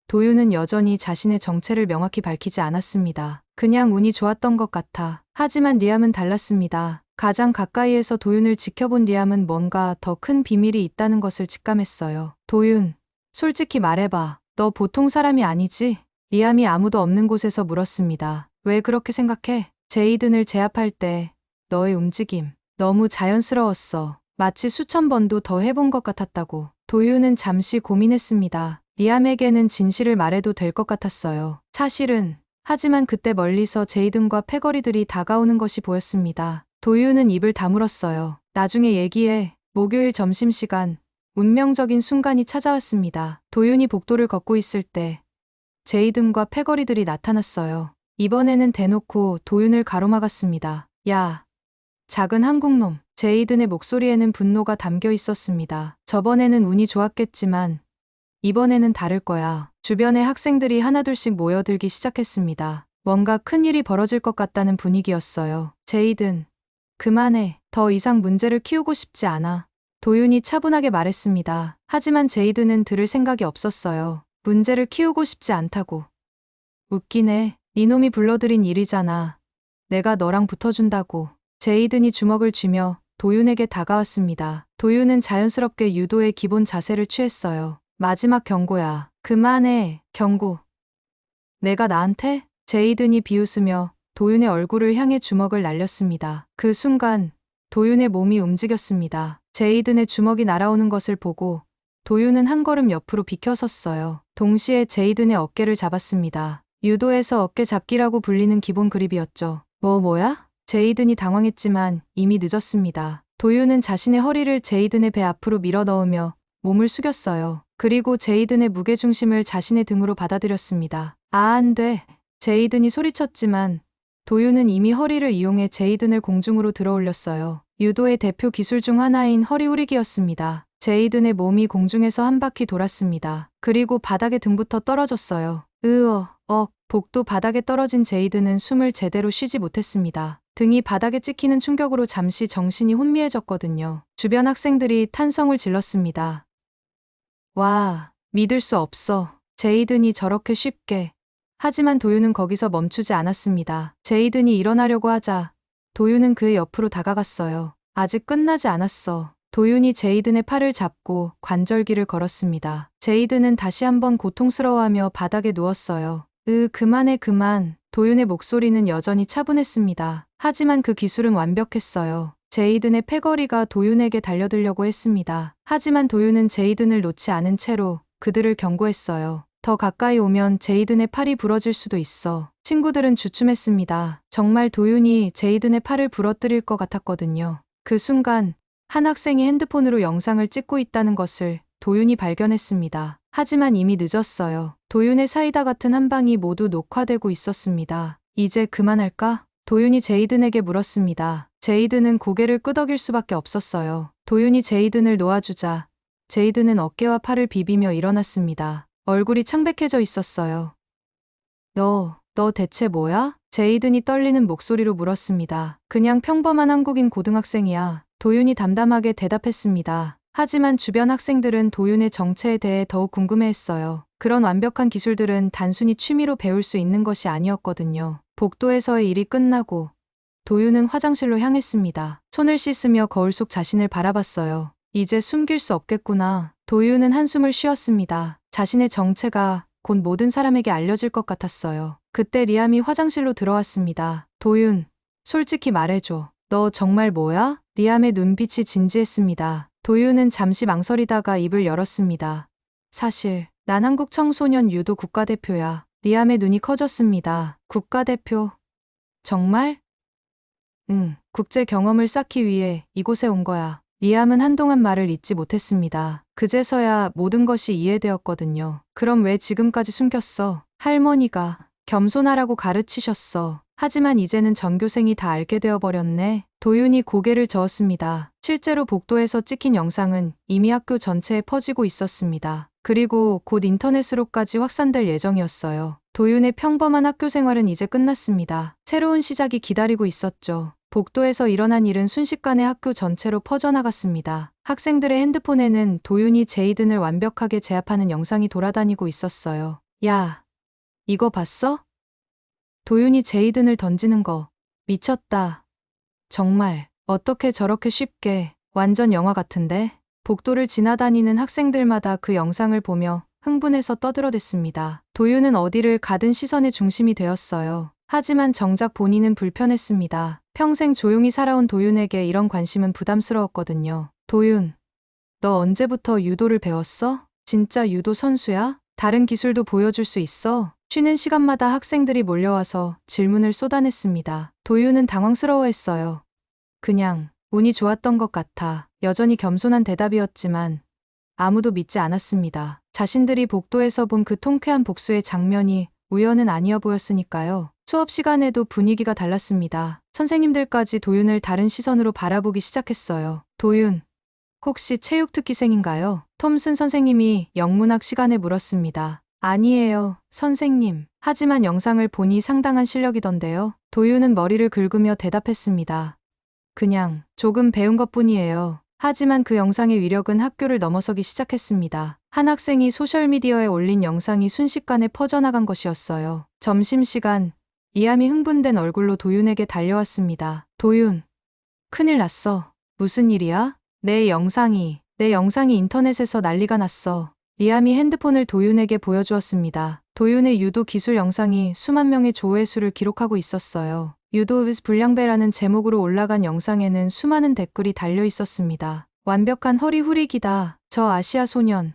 도윤은 여전히 자신의 정체를 명확히 밝히지 않았습니다. 그냥 운이 좋았던 것 같아. 하지만 리암은 달랐습니다. 가장 가까이에서 도윤을 지켜본 리암은 뭔가 더 큰 비밀이 있다는 것을 직감했어요. 도윤, 솔직히 말해봐. 너 보통 사람이 아니지? 리암이 아무도 없는 곳에서 물었습니다. 왜 그렇게 생각해? 제이든을 제압할 때 너의 움직임 너무 자연스러웠어. 마치 수천 번도 더 해본 것 같았다고. 도윤은 잠시 고민했습니다. 리암에게는 진실을 말해도 될 것 같았어요. 사실은. 하지만 그때 멀리서 제이든과 패거리들이 다가오는 것이 보였습니다. 도윤은 입을 다물었어요. 나중에 얘기해. 목요일 점심시간 운명적인 순간이 찾아왔습니다. 도윤이 복도를 걷고 있을 때 제이든과 패거리들이 나타났어요. 이번에는 대놓고 도윤을 가로막았습니다. 야, 작은 한국놈. 제이든의 목소리에는 분노가 담겨 있었습니다. 저번에는 운이 좋았겠지만 이번에는 다를 거야. 주변의 학생들이 하나둘씩 모여들기 시작했습니다. 뭔가 큰일이 벌어질 것 같다는 분위기였어요. 제이든, 그만해. 더 이상 문제를 키우고 싶지 않아. 도윤이 차분하게 말했습니다. 하지만 제이든은 들을 생각이 없었어요. 문제를 키우고 싶지 않다고. 웃기네. 니놈이 불러들인 일이잖아. 내가 너랑 붙어준다고. 제이든이 주먹을 쥐며 도윤에게 다가왔습니다. 도윤은 자연스럽게 유도의 기본 자세를 취했어요. 마지막 경고야. 그만해. 경고. 내가 나한테? 제이든이 비웃으며 도윤의 얼굴을 향해 주먹을 날렸습니다. 그 순간 도윤의 몸이 움직였습니다. 제이든의 주먹이 날아오는 것을 보고 도윤은 한 걸음 옆으로 비켜섰어요. 동시에 제이든의 어깨를 잡았습니다. 유도에서 어깨 잡기라고 불리는 기본 그립이었죠. 뭐야? 제이든이 당황했지만 이미 늦었습니다. 도윤은 자신의 허리를 제이든의 배 앞으로 밀어 넣으며 몸을 숙였어요. 그리고 제이든의 무게중심을 자신의 등으로 받아들였습니다. 안 돼. 제이든이 소리쳤지만 도윤은 이미 허리를 이용해 제이든을 공중으로 들어올렸어요. 유도의 대표 기술 중 하나인 허리 후리기였습니다. 제이든의 몸이 공중에서 한 바퀴 돌았습니다. 그리고 바닥에 등부터 떨어졌어요. 복도 바닥에 떨어진 제이든은 숨을 제대로 쉬지 못했습니다. 등이 바닥에 찍히는 충격으로 잠시 정신이 혼미해졌거든요. 주변 학생들이 탄성을 질렀습니다. 와, 믿을 수 없어. 제이든이 저렇게 쉽게. 하지만 도윤은 거기서 멈추지 않았습니다. 제이든이 일어나려고 하자 도윤은 그의 옆으로 다가갔어요. 아직 끝나지 않았어. 도윤이 제이든의 팔을 잡고 관절기를 걸었습니다. 제이든은 다시 한번 고통스러워하며 바닥에 누웠어요. 그만해 그만. 도윤의 목소리는 여전히 차분했습니다. 하지만 그 기술은 완벽했어요. 제이든의 패거리가 도윤에게 달려들려고 했습니다. 하지만 도윤은 제이든을 놓지 않은 채로 그들을 경고했어요. 더 가까이 오면 제이든의 팔이 부러질 수도 있어. 친구들은 주춤했습니다. 정말 도윤이 제이든의 팔을 부러뜨릴 것 같았거든요. 그 순간 한 학생이 핸드폰으로 영상을 찍고 있다는 것을 도윤이 발견했습니다. 하지만 이미 늦었어요. 도윤의 사이다 같은 한 방이 모두 녹화되고 있었습니다. 이제 그만할까? 도윤이 제이든에게 물었습니다. 제이든은 고개를 끄덕일 수밖에 없었어요. 도윤이 제이든을 놓아주자 제이든은 어깨와 팔을 비비며 일어났습니다. 얼굴이 창백해져 있었어요. 너 대체 뭐야? 제이든이 떨리는 목소리로 물었습니다. 그냥 평범한 한국인 고등학생이야. 도윤이 담담하게 대답했습니다. 하지만 주변 학생들은 도윤의 정체에 대해 더욱 궁금해했어요. 그런 완벽한 기술들은 단순히 취미로 배울 수 있는 것이 아니었거든요. 복도에서의 일이 끝나고 도윤은 화장실로 향했습니다. 손을 씻으며 거울 속 자신을 바라봤어요. 이제 숨길 수 없겠구나. 도윤은 한숨을 쉬었습니다. 자신의 정체가 곧 모든 사람에게 알려질 것 같았어요. 그때 리암이 화장실로 들어왔습니다. 도윤, 솔직히 말해줘. 너 정말 뭐야? 리암의 눈빛이 진지했습니다. 도윤은 잠시 망설이다가 입을 열었습니다. 사실 난 한국 청소년 유도 국가대표야. 리암의 눈이 커졌습니다. 국가대표? 정말? 응, 국제 경험을 쌓기 위해 이곳에 온 거야. 리암은 한동안 말을 잇지 못했습니다. 그제서야 모든 것이 이해되었거든요. 그럼 왜 지금까지 숨겼어? 할머니가 겸손하라고 가르치셨어. 하지만 이제는 전교생이 다 알게 되어버렸네. 도윤이 고개를 저었습니다. 실제로 복도에서 찍힌 영상은 이미 학교 전체에 퍼지고 있었습니다. 그리고 곧 인터넷으로까지 확산될 예정이었어요. 도윤의 평범한 학교 생활은 이제 끝났습니다. 새로운 시작이 기다리고 있었죠. 복도에서 일어난 일은 순식간에 학교 전체로 퍼져나갔습니다. 학생들의 핸드폰에는 도윤이 제이든을 완벽하게 제압하는 영상이 돌아다니고 있었어요. 야, 이거 봤어? 도윤이 제이든을 던지는 거. 미쳤다. 정말 어떻게 저렇게 쉽게. 완전 영화 같은데? 복도를 지나다니는 학생들마다 그 영상을 보며 흥분해서 떠들어댔습니다. 도윤은 어디를 가든 시선의 중심이 되었어요. 하지만 정작 본인은 불편했습니다. 평생 조용히 살아온 도윤에게 이런 관심은 부담스러웠거든요. 도윤, 너 언제부터 유도를 배웠어? 진짜 유도 선수야? 다른 기술도 보여줄 수 있어? 쉬는 시간마다 학생들이 몰려와서 질문을 쏟아냈습니다. 도윤은 당황스러워했어요. 그냥 운이 좋았던 것 같아. 여전히 겸손한 대답이었지만 아무도 믿지 않았습니다. 자신들이 복도에서 본 그 통쾌한 복수의 장면이 우연은 아니어 보였으니까요. 수업 시간에도 분위기가 달랐습니다. 선생님들까지 도윤을 다른 시선으로 바라보기 시작했어요. 도윤, 혹시 체육 특기생인가요? 톰슨 선생님이 영문학 시간에 물었습니다. 아니에요, 선생님. 하지만 영상을 보니 상당한 실력이던데요. 도윤은 머리를 긁으며 대답했습니다. 그냥 조금 배운 것뿐이에요. 하지만 그 영상의 위력은 학교를 넘어서기 시작했습니다. 한 학생이 소셜미디어에 올린 영상이 순식간에 퍼져나간 것이었어요. 점심시간, 리암이 흥분된 얼굴로 도윤에게 달려왔습니다. 도윤, 큰일 났어. 무슨 일이야? 내 영상이 인터넷에서 난리가 났어. 리암이 핸드폰을 도윤에게 보여주었습니다. 도윤의 유도 기술 영상이 수만 명의 조회수를 기록하고 있었어요. 유도 is 불량배라는 제목으로 올라간 영상에는 수많은 댓글이 달려 있었습니다. 완벽한 허리 후리기다. 저 아시아 소년.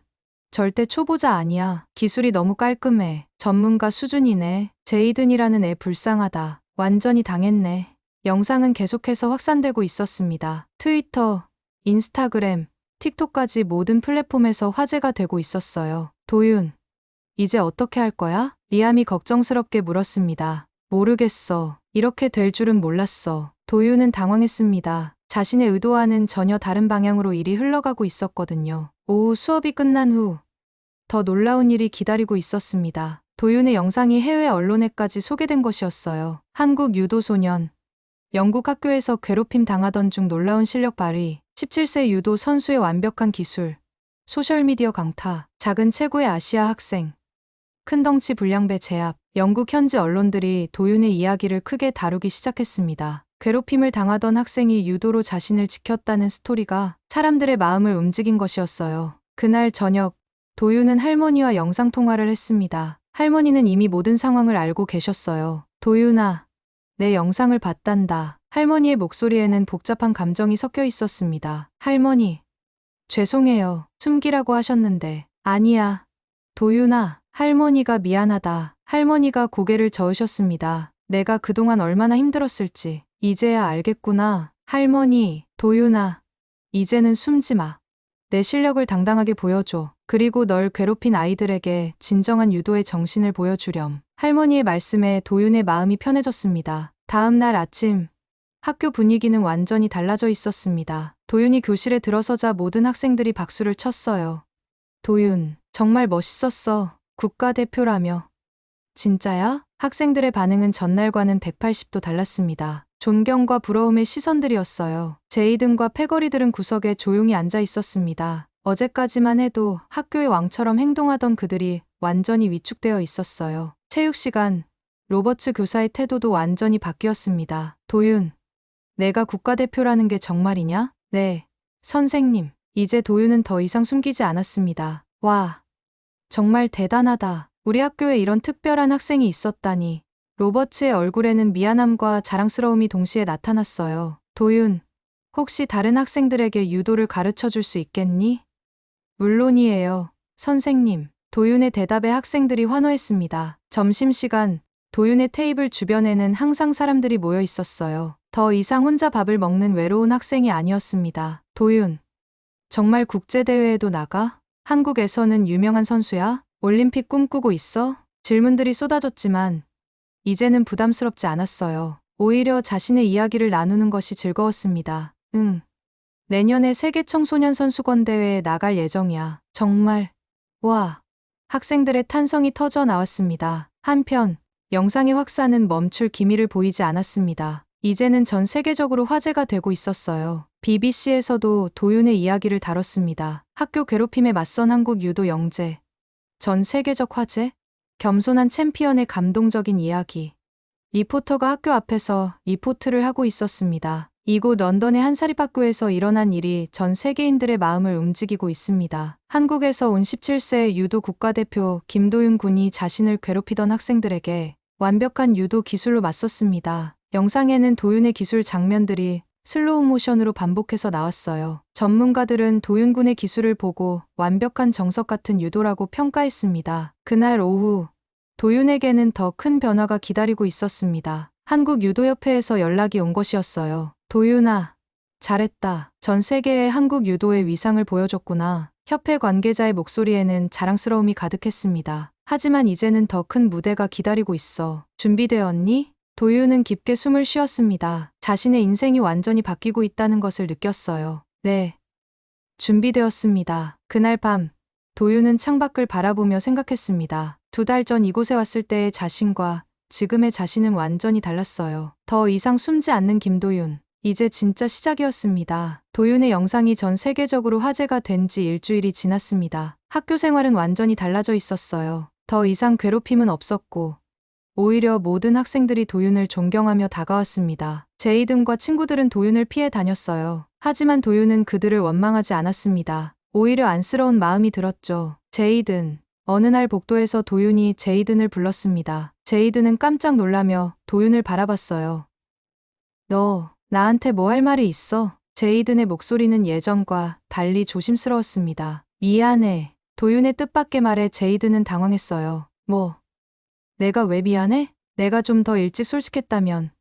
절대 초보자 아니야. 기술이 너무 깔끔해. 전문가 수준이네. 제이든이라는 애 불쌍하다. 완전히 당했네. 영상은 계속해서 확산되고 있었습니다. 트위터, 인스타그램, 틱톡까지 모든 플랫폼에서 화제가 되고 있었어요. 도윤, 이제 어떻게 할 거야? 리암이 걱정스럽게 물었습니다. 모르겠어. 이렇게 될 줄은 몰랐어. 도윤은 당황했습니다. 자신의 의도와는 전혀 다른 방향으로 일이 흘러가고 있었거든요. 오후 수업이 끝난 후 더 놀라운 일이 기다리고 있었습니다. 도윤의 영상이 해외 언론에까지 소개된 것이었어요. 한국 유도 소년. 영국 학교에서 괴롭힘 당하던 중 놀라운 실력 발휘. 17세 유도 선수의 완벽한 기술. 소셜미디어 강타. 작은 체구의 아시아 학생. 큰 덩치 불량배 제압. 영국 현지 언론들이 도윤의 이야기를 크게 다루기 시작했습니다. 괴롭힘을 당하던 학생이 유도로 자신을 지켰다는 스토리가 사람들의 마음을 움직인 것이었어요. 그날 저녁, 도윤은 할머니와 영상통화를 했습니다. 할머니는 이미 모든 상황을 알고 계셨어요. 도윤아, 내 영상을 봤단다. 할머니의 목소리에는 복잡한 감정이 섞여 있었습니다. 할머니, 죄송해요. 숨기라고 하셨는데. 아니야. 도윤아, 할머니가 미안하다. 할머니가 고개를 저으셨습니다. 내가 그동안 얼마나 힘들었을지 이제야 알겠구나. 할머니, 도윤아, 이제는 숨지 마. 내 실력을 당당하게 보여줘. 그리고 널 괴롭힌 아이들에게 진정한 유도의 정신을 보여주렴. 할머니의 말씀에 도윤의 마음이 편해졌습니다. 다음 날 아침, 학교 분위기는 완전히 달라져 있었습니다. 도윤이 교실에 들어서자 모든 학생들이 박수를 쳤어요. 도윤, 정말 멋있었어. 국가대표라며. 진짜야? 학생들의 반응은 전날과는 180도 달랐습니다. 존경과 부러움의 시선들이었어요. 제이든과 패거리들은 구석에 조용히 앉아 있었습니다. 어제까지만 해도 학교의 왕처럼 행동하던 그들이 완전히 위축되어 있었어요. 체육 시간, 로버츠 교사의 태도도 완전히 바뀌었습니다. 도윤, 내가 국가대표라는 게 정말이냐? 네, 선생님. 이제 도윤은 더 이상 숨기지 않았습니다. 와, 정말 대단하다. 우리 학교에 이런 특별한 학생이 있었다니. 로버츠의 얼굴에는 미안함과 자랑스러움이 동시에 나타났어요. 도윤, 혹시 다른 학생들에게 유도를 가르쳐 줄 수 있겠니? 물론이에요, 선생님. 도윤의 대답에 학생들이 환호했습니다. 점심시간, 도윤의 테이블 주변에는 항상 사람들이 모여 있었어요. 더 이상 혼자 밥을 먹는 외로운 학생이 아니었습니다. 도윤, 정말 국제대회에도 나가? 한국에서는 유명한 선수야? 올림픽 꿈꾸고 있어? 질문들이 쏟아졌지만 이제는 부담스럽지 않았어요. 오히려 자신의 이야기를 나누는 것이 즐거웠습니다. 응. 내년에 세계 청소년 선수권 대회에 나갈 예정이야. 정말. 와. 학생들의 탄성이 터져 나왔습니다. 한편, 영상의 확산은 멈출 기미를 보이지 않았습니다. 이제는 전 세계적으로 화제가 되고 있었어요. BBC에서도 도윤의 이야기를 다뤘습니다. 학교 괴롭힘에 맞선 한국 유도 영재. 전 세계적 화제? 겸손한 챔피언의 감동적인 이야기. 리포터가 학교 앞에서 리포트를 하고 있었습니다. 이곳 런던의 한 사립학교에서 일어난 일이 전 세계인들의 마음을 움직이고 있습니다. 한국에서 온 17세 유도 국가대표 김도윤 군이 자신을 괴롭히던 학생들에게 완벽한 유도 기술로 맞섰습니다. 영상에는 도윤의 기술 장면들이 슬로우 모션으로 반복해서 나왔어요. 전문가들은 도윤 군의 기술을 보고 완벽한 정석 같은 유도라고 평가했습니다. 그날 오후, 도윤에게는 더 큰 변화가 기다리고 있었습니다. 한국유도협회에서 연락이 온 것이었어요. 도윤아, 잘했다. 전 세계에 한국 유도의 위상을 보여줬구나. 협회 관계자의 목소리에는 자랑스러움이 가득했습니다. 하지만 이제는 더 큰 무대가 기다리고 있어. 준비되었니? 도윤은 깊게 숨을 쉬었습니다. 자신의 인생이 완전히 바뀌고 있다는 것을 느꼈어요. 네. 준비되었습니다. 그날 밤, 도윤은 창밖을 바라보며 생각했습니다. 2달 전 이곳에 왔을 때의 자신과 지금의 자신은 완전히 달랐어요. 더 이상 숨지 않는 김도윤. 이제 진짜 시작이었습니다. 도윤의 영상이 전 세계적으로 화제가 된 지 일주일이 지났습니다. 학교 생활은 완전히 달라져 있었어요. 더 이상 괴롭힘은 없었고, 오히려 모든 학생들이 도윤을 존경하며 다가왔습니다. 제이든과 친구들은 도윤을 피해 다녔어요. 하지만 도윤은 그들을 원망하지 않았습니다. 오히려 안쓰러운 마음이 들었죠. 제이든. 어느 날 복도에서 도윤이 제이든을 불렀습니다. 제이든은 깜짝 놀라며 도윤을 바라봤어요. 너, 나한테 뭐 할 말이 있어? 제이든의 목소리는 예전과 달리 조심스러웠습니다. 미안해. 도윤의 뜻밖의 말에 제이든은 당황했어요. 뭐? 내가 왜 미안해? 내가 좀 더 일찍 솔직했다면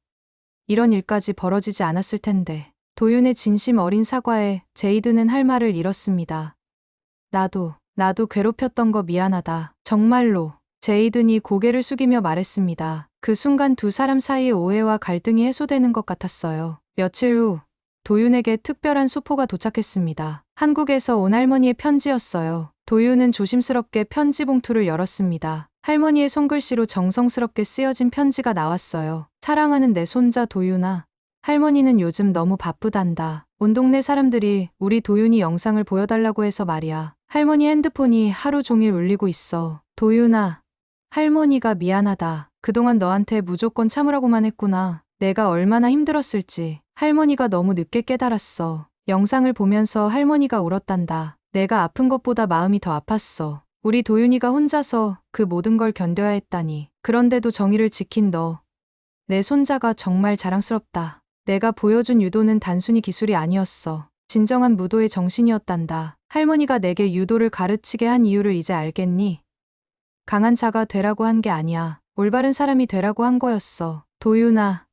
이런 일까지 벌어지지 않았을 텐데. 도윤의 진심 어린 사과에 제이든은 할 말을 잃었습니다. 나도 괴롭혔던 거 미안하다. 정말로. 제이든이 고개를 숙이며 말했습니다. 그 순간 두 사람 사이의 오해와 갈등이 해소되는 것 같았어요. 며칠 후, 도윤에게 특별한 소포가 도착했습니다. 한국에서 온 할머니의 편지였어요. 도윤은 조심스럽게 편지 봉투를 열었습니다. 할머니의 손글씨로 정성스럽게 쓰여진 편지가 나왔어요. 사랑하는 내 손자 도윤아. 할머니는 요즘 너무 바쁘단다. 온 동네 사람들이 우리 도윤이 영상을 보여달라고 해서 말이야. 할머니 핸드폰이 하루 종일 울리고 있어. 도윤아. 할머니가 미안하다. 그동안 너한테 무조건 참으라고만 했구나. 내가 얼마나 힘들었을지. 할머니가 너무 늦게 깨달았어. 영상을 보면서 할머니가 울었단다. 내가 아픈 것보다 마음이 더 아팠어. 우리 도윤이가 혼자서 그 모든 걸 견뎌야 했다니. 그런데도 정의를 지킨 너. 내 손자가 정말 자랑스럽다. 내가 보여준 유도는 단순히 기술이 아니었어. 진정한 무도의 정신이었단다. 할머니가 내게 유도를 가르치게 한 이유를 이제 알겠니? 강한 자가 되라고 한 게 아니야. 올바른 사람이 되라고 한 거였어. 도윤아,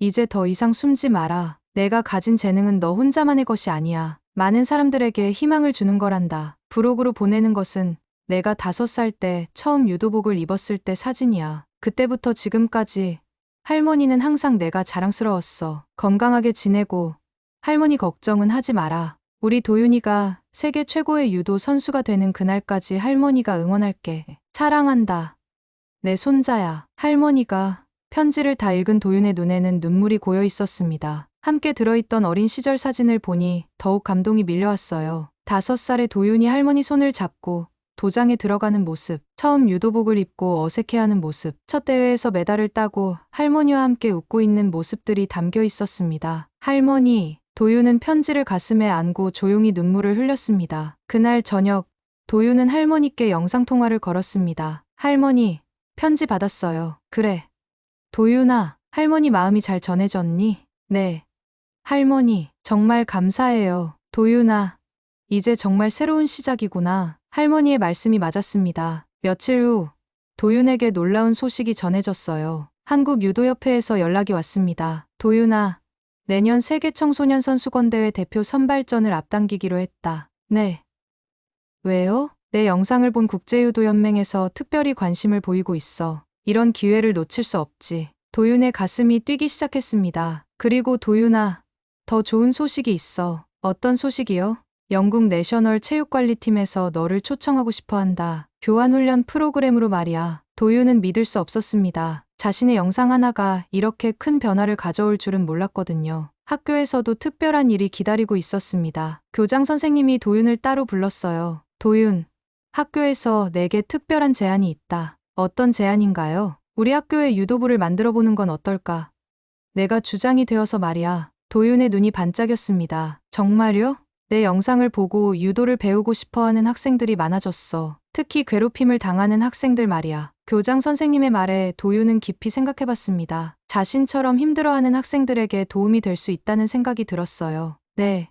이제 더 이상 숨지 마라. 내가 가진 재능은 너 혼자만의 것이 아니야. 많은 사람들에게 희망을 주는 거란다. 부록으로 보내는 것은 내가 5살 때 처음 유도복을 입었을 때 사진이야. 그때부터 지금까지 할머니는 항상 내가 자랑스러웠어. 건강하게 지내고 할머니 걱정은 하지 마라. 우리 도윤이가 세계 최고의 유도 선수가 되는 그날까지 할머니가 응원할게. 사랑한다. 내 손자야. 할머니가 편지를 다 읽은 도윤의 눈에는 눈물이 고여 있었습니다. 함께 들어있던 어린 시절 사진을 보니 더욱 감동이 밀려왔어요. 5살의 도윤이 할머니 손을 잡고 도장에 들어가는 모습, 처음 유도복을 입고 어색해하는 모습, 첫 대회에서 메달을 따고 할머니와 함께 웃고 있는 모습들이 담겨 있었습니다. 할머니, 도윤은 편지를 가슴에 안고 조용히 눈물을 흘렸습니다. 그날 저녁, 도윤은 할머니께 영상통화를 걸었습니다. 할머니, 편지 받았어요. 그래. 도윤아, 할머니 마음이 잘 전해졌니? 네. 할머니, 정말 감사해요. 도윤아, 이제 정말 새로운 시작이구나. 할머니의 말씀이 맞았습니다. 며칠 후, 도윤에게 놀라운 소식이 전해졌어요. 한국유도협회에서 연락이 왔습니다. 도윤아, 내년 세계 청소년 선수권대회 대표 선발전을 앞당기기로 했다. 네. 왜요? 내 영상을 본 국제유도연맹에서 특별히 관심을 보이고 있어. 이런 기회를 놓칠 수 없지. 도윤의 가슴이 뛰기 시작했습니다. 그리고 도윤아, 더 좋은 소식이 있어. 어떤 소식이요? 영국 내셔널 체육관리팀에서 너를 초청하고 싶어 한다. 교환훈련 프로그램으로 말이야. 도윤은 믿을 수 없었습니다. 자신의 영상 하나가 이렇게 큰 변화를 가져올 줄은 몰랐거든요. 학교에서도 특별한 일이 기다리고 있었습니다. 교장 선생님이 도윤을 따로 불렀어요. 도윤, 학교에서 내게 특별한 제안이 있다. 어떤 제안인가요? 우리 학교에 유도부를 만들어 보는 건 어떨까? 내가 주장이 되어서 말이야. 도윤의 눈이 반짝였습니다. 정말요? 내 영상을 보고 유도를 배우고 싶어하는 학생들이 많아졌어. 특히 괴롭힘을 당하는 학생들 말이야. 교장 선생님의 말에 도윤은 깊이 생각해봤습니다. 자신처럼 힘들어하는 학생들에게 도움이 될 수 있다는 생각이 들었어요. 네.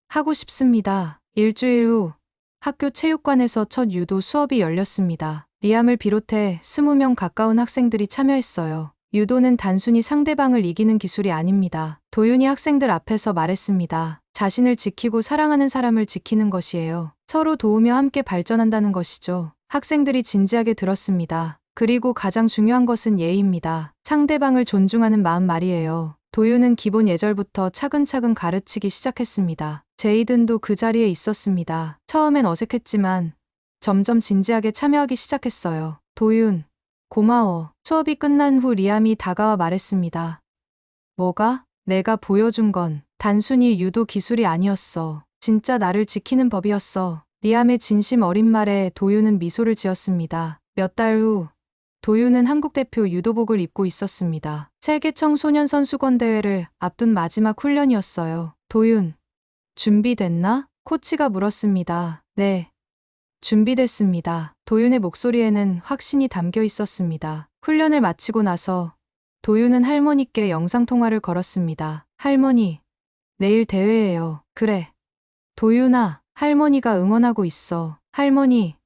하고 싶습니다. 일주일 후 학교 체육관에서 첫 유도 수업이 열렸습니다. 리암을 비롯해 20명 가까운 학생들이 참여했어요. 유도는 단순히 상대방을 이기는 기술이 아닙니다. 도윤이 학생들 앞에서 말했습니다. 자신을 지키고 사랑하는 사람을 지키는 것이에요. 서로 도우며 함께 발전한다는 것이죠. 학생들이 진지하게 들었습니다. 그리고 가장 중요한 것은 예의입니다. 상대방을 존중하는 마음 말이에요. 도윤은 기본 예절부터 차근차근 가르치기 시작했습니다. 제이든도 그 자리에 있었습니다. 처음엔 어색했지만 점점 진지하게 참여하기 시작했어요. 도윤, 고마워. 수업이 끝난 후 리암이 다가와 말했습니다. 뭐가? 내가 보여준 건 단순히 유도 기술이 아니었어. 진짜 나를 지키는 법이었어. 리암의 진심 어린 말에 도윤은 미소를 지었습니다. 몇 달 후, 도윤은 한국 대표 유도복을 입고 있었습니다. 세계 청소년 선수권 대회를 앞둔 마지막 훈련이었어요. 도윤, 준비됐나? 코치가 물었습니다. 네. 준비됐습니다. 도윤의 목소리에는 확신이 담겨 있었습니다. 훈련을 마치고 나서 도윤은 할머니께 영상통화를 걸었습니다. 할머니, 내일 대회예요. 그래. 도윤아, 할머니가 응원하고 있어. 할머니,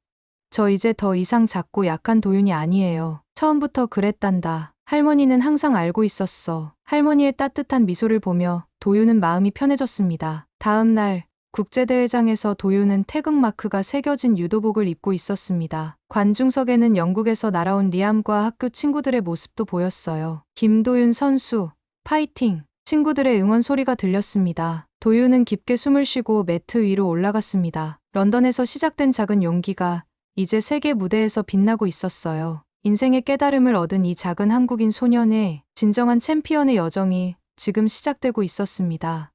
저 이제 더 이상 작고 약한 도윤이 아니에요. 처음부터 그랬단다. 할머니는 항상 알고 있었어. 할머니의 따뜻한 미소를 보며 도윤은 마음이 편해졌습니다. 다음 날, 국제대회장에서 도윤은 태극마크가 새겨진 유도복을 입고 있었습니다. 관중석에는 영국에서 날아온 리암과 학교 친구들의 모습도 보였어요. 김도윤 선수, 파이팅! 친구들의 응원 소리가 들렸습니다. 도윤은 깊게 숨을 쉬고 매트 위로 올라갔습니다. 런던에서 시작된 작은 용기가 이제 세계 무대에서 빛나고 있었어요. 인생의 깨달음을 얻은 이 작은 한국인 소년의 진정한 챔피언의 여정이 지금 시작되고 있었습니다.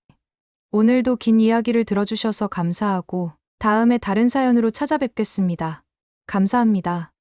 오늘도 긴 이야기를 들어주셔서 감사하고 다음에 다른 사연으로 찾아뵙겠습니다. 감사합니다.